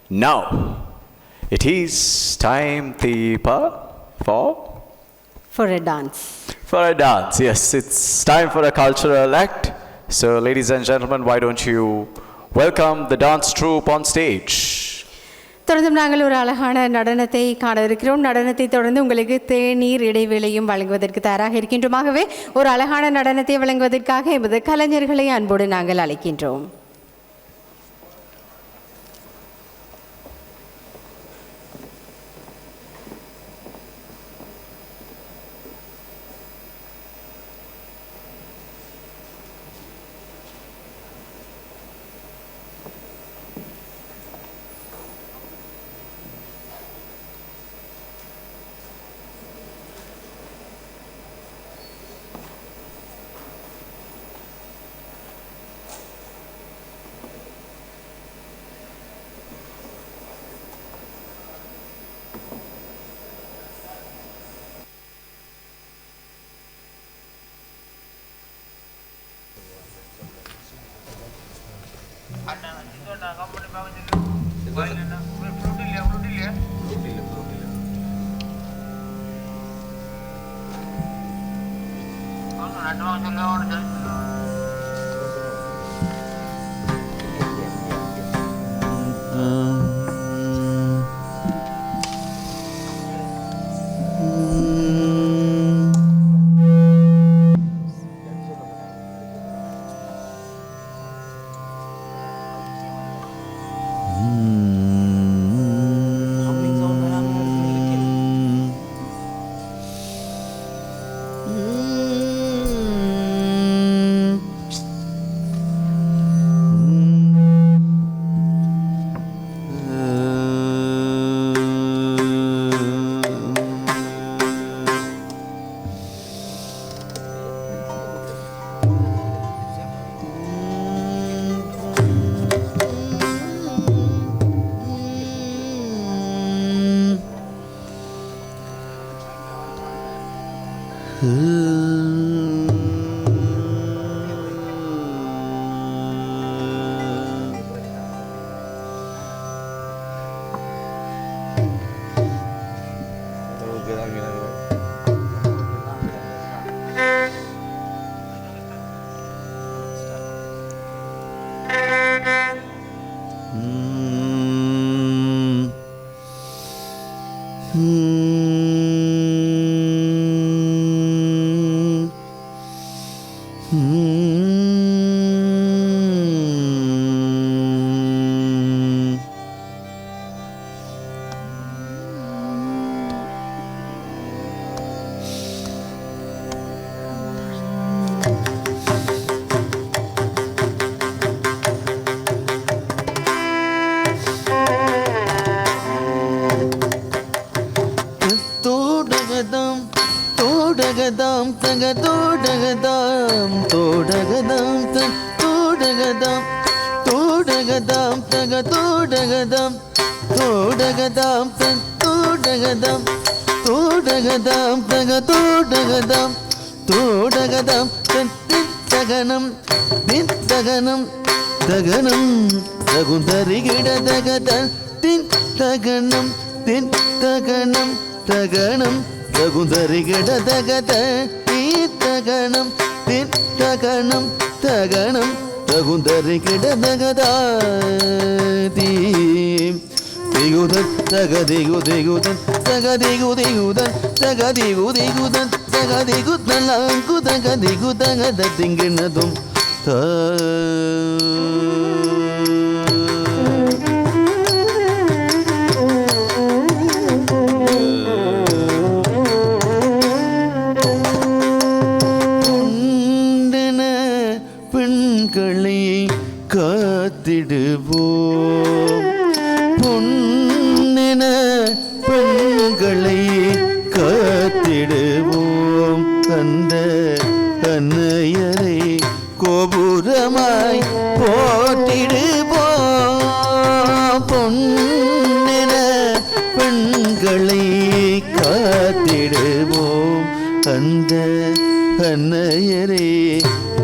Now, it is time, Deepa, for a dance. For a dance. Yes, it's time for a cultural act. So, ladies and gentlemen, why don't you welcome the dance troupe on stage? தொடர்ந்து நாங்கள் ஒரு அழகான நடனத்தை காண இருக்கிறோம். நடனத்தை தொடர்ந்து உங்களுக்கு தேநீர் இடைவேளையும் வழங்குவதற்கு தயாராக இருக்கின்றோமாகவே ஒரு அழகான நடனத்தை வழங்குவதற்காக எமது கலைஞர்களை அன்போடு நாங்கள் அழைக்கின்றோம்.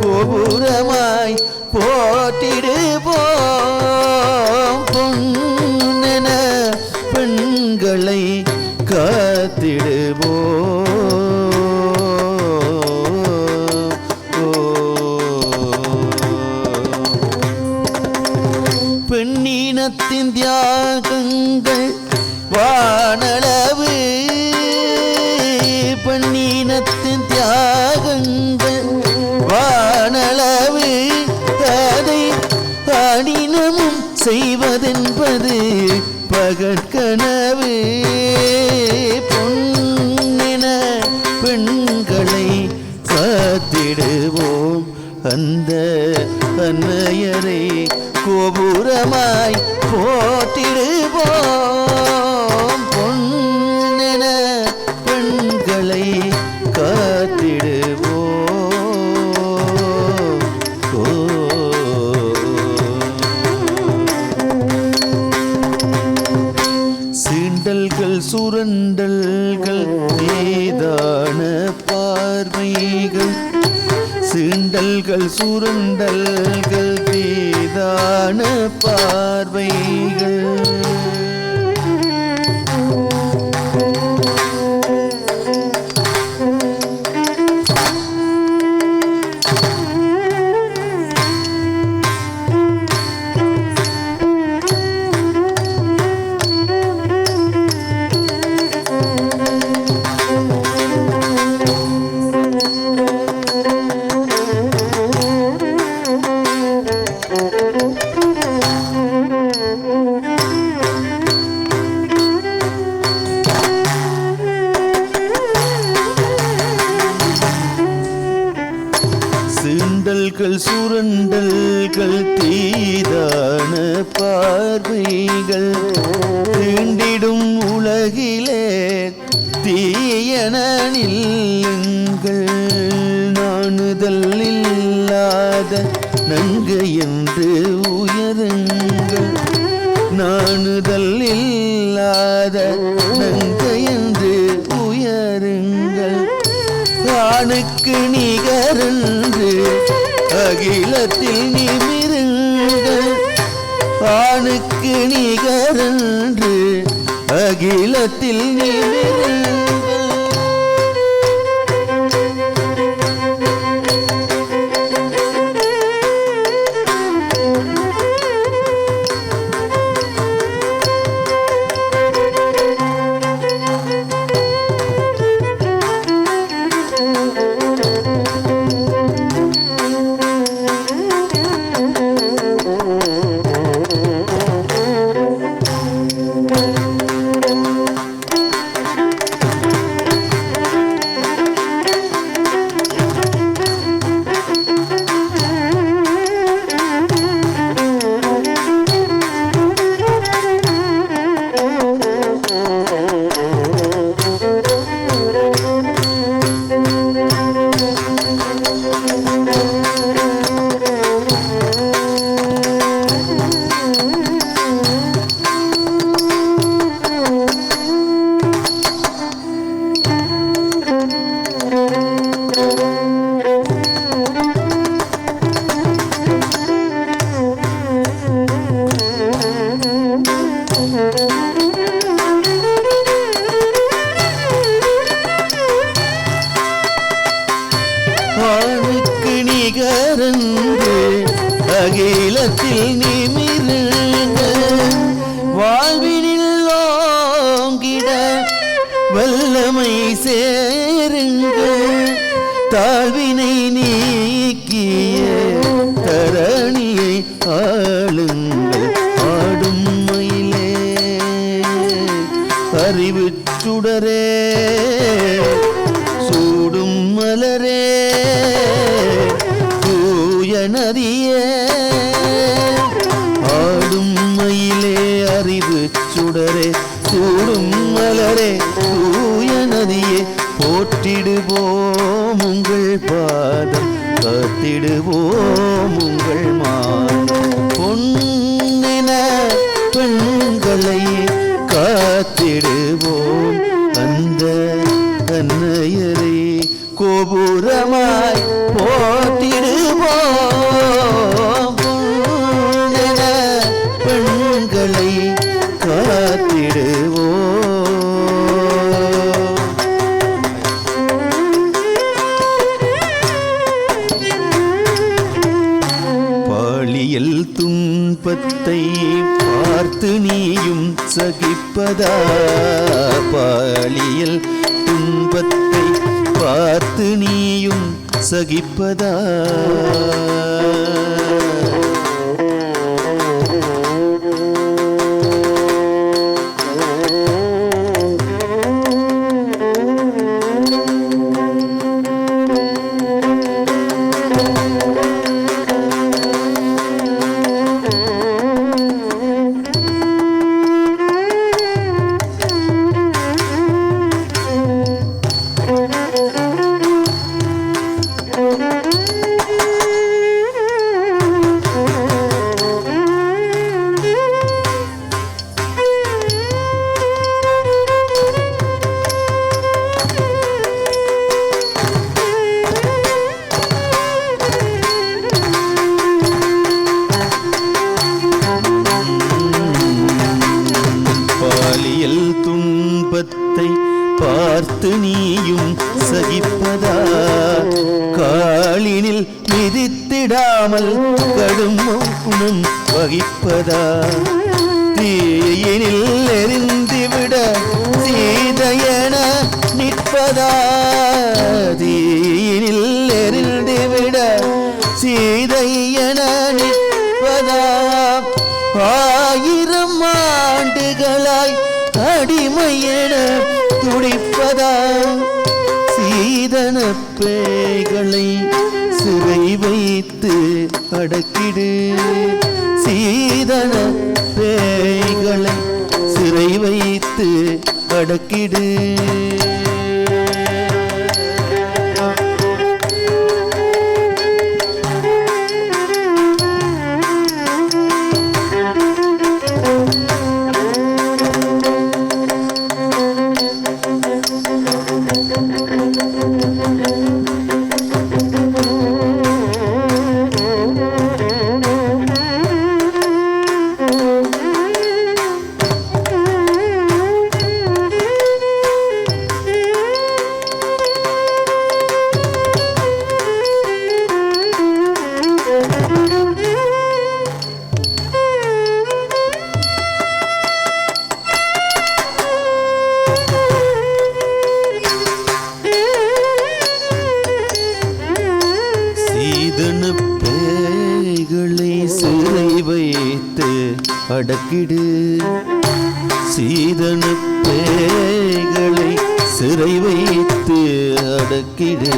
கோபுரமாய் போட்டிடுவோம் பொன்னென தியாகங்கள் வானளவு, பெண்ணினத்தின் தியாகங்கள் வானளவு, அதை அடினமும் செய்வதென்பது பகற்கனவு. பொன்னின பெண்களை காத்திடுவோம், அந்த அன்னையரை கோபுரமாய் போற்றிடுவோம். பொன்னின பெண்களை காத்திடுவோம். சீண்டல்கள் சுரண்டல்கள் ஏதான பார்வைகள், சீண்டல்கள் சுரண்டல்கள் ஏதான பார்வைகள். சீண்டல்கள் சுரண்டல்கள் தீதான பார்வைகள், தீண்டிடும் உலகிலே தீயன நில்லுங்கள். நாணுதல் இல்லாத நங்கை என்று உயருங்கள், நாணுதல் இல்லாத நங்கை என்று உயருங்கள். ஆணுக்கு நிகரென்று அகிலத்தில் நிமிருங்கள், ஆணுக்கு நிகரென்று அகிலத்தில் நிமிருங்கள். ஆணுக்கு நிகரென்று அகிலத்தில் நிமிருங்கள், வாழ்வினில் ஓங்கிட வல்லமை சேருங்கள். தாழ்வினை நீக்கிய தரணியை ஆளுங்கள், ஆடும் மயிலே அறிவு சுடரே சூடும் மலரே தூய நதியே. ஆடும் மயிலே அறிவு சுடரே சூடும் மலரே தூய நதியே, போற்றிடுவோம் உங்கள் பாதம், காத்திடுவோம் உங்கள் மாதம். பொன்னின பெண்களை காத்திடுவோம், அந்த அன்னையரை கோபுரமாய் போற்றிடுவோம். பொன்னின பெண்களை காத்திடுவோம். பாலியல் துன்பத்தை பார்த்து நீயும் சகிப்பதா பாலியல் துன்பத்தை பார்த்து நீயும் சகிப்பதா பாலியல் துன்பத்தை பார்த்து நீயும் சகிப்பதா காலினில் மிதித்திடாமல் கடும் மௌனம் வகிப்பதா தீயினில் எரிந்துவிட சீதையென நிற்பதா தீயினில் எரிந்துவிட சீதையென நிற்பதா 1000 ஆண்டுகளாய் அடிமையென துடிப்பதா சீதன பேய்களை சிறை வைத்து அடக்கிடு சீதன பேய்களை சிறை வைத்து அடக்கிடு பேய்களை சிறை வைத்து அடக்கிடு சீதன பேய்களை சிறை வைத்து அடக்கிடு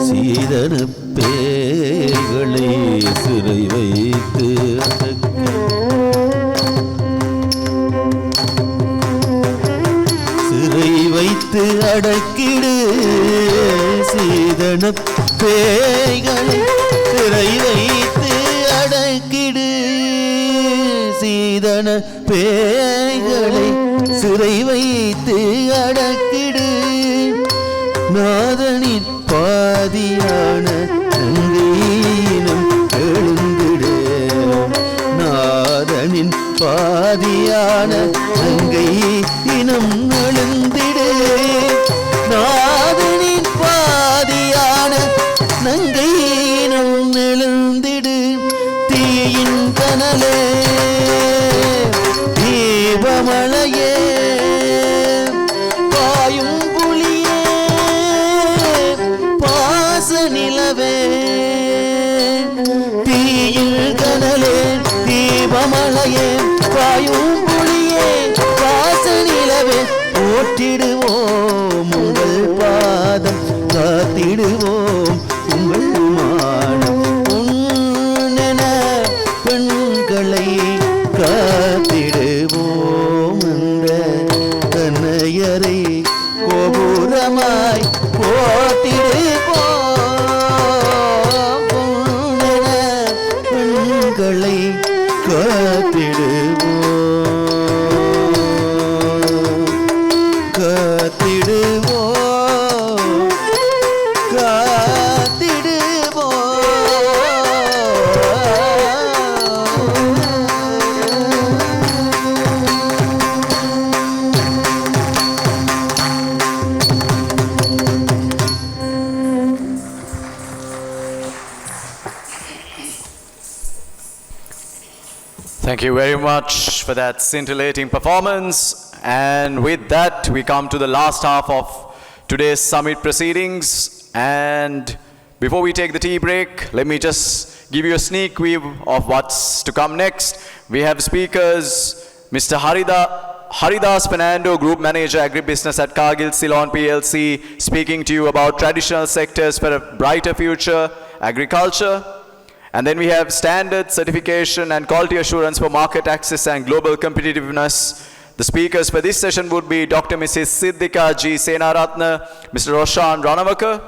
சீதன பேய்களை சிறை வைத்து அடக்கிடு சிறை வைத்து அடக்கிடு சீதன பேய்களை சிறை வைத்து அடக்கிடு சீதன பேய்களை சிறை வைத்து அடக்கிடு நாதனின் பாதியான நங்கையினம் எழுந்திடு நாதனின் பாதியான நங்கை இனம் எழுந்திடு நாதனின் பாதியான நங்கை இனம் எழுந்திடு தீயின் கனலே தீபமழையே பாயும் புலியே பாச நிலவே தீயில் கனலே தீபமழையே பாயும் புலியே பாச நிலவே போற்றிடுவோம் உங்கள் பாதம் காத்திடுவோம் உங்கள் மானம் உன்னென பெண்களை காத்திடுவோம் அந்த கண்ணையரை கோபுரமாய் போற்றிடுவோம் உன்னென பெண்களை காத்திடுவோம் Thank you very much for that scintillating performance. And with that, we come to the last half of today's summit proceedings. And before we take the tea break, let me just give you a sneak peek of what's to come next. We have speakers, Mr. Haridas Fernando, Group Manager Agribusiness at Cargill Ceylon PLC, speaking to you about traditional sectors for a brighter future, agriculture. And then we have standard certification and quality assurance for market access and global competitiveness. The speakers for this session would be Dr. Mrs. Siddhika G. Senaratna, Mr. Roshan Ranawaka.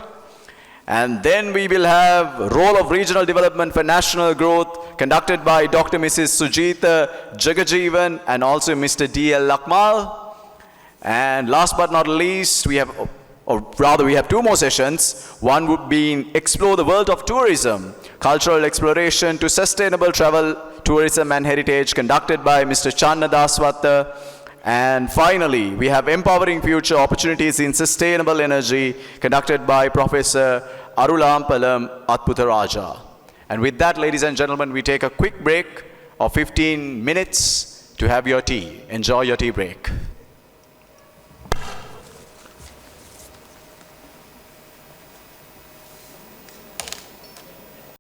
And then we will have role of regional development for national growth conducted by Dr. Mrs. Sujita Jagajeevan and also Mr. D.L. Lakmal. And last but not least, we have two more sessions. One would be Explore the World of Tourism, Cultural Exploration to Sustainable Travel, Tourism and Heritage, conduced by Mr. Channa Daswatta. And finally, we have Empowering Future Opportunities in Sustainable Energy, conducted by Professor Arulampalam Atputaraja. And with that, ladies and gentlemen, we take a quick break of 15 minutes to have your tea. Enjoy your tea break.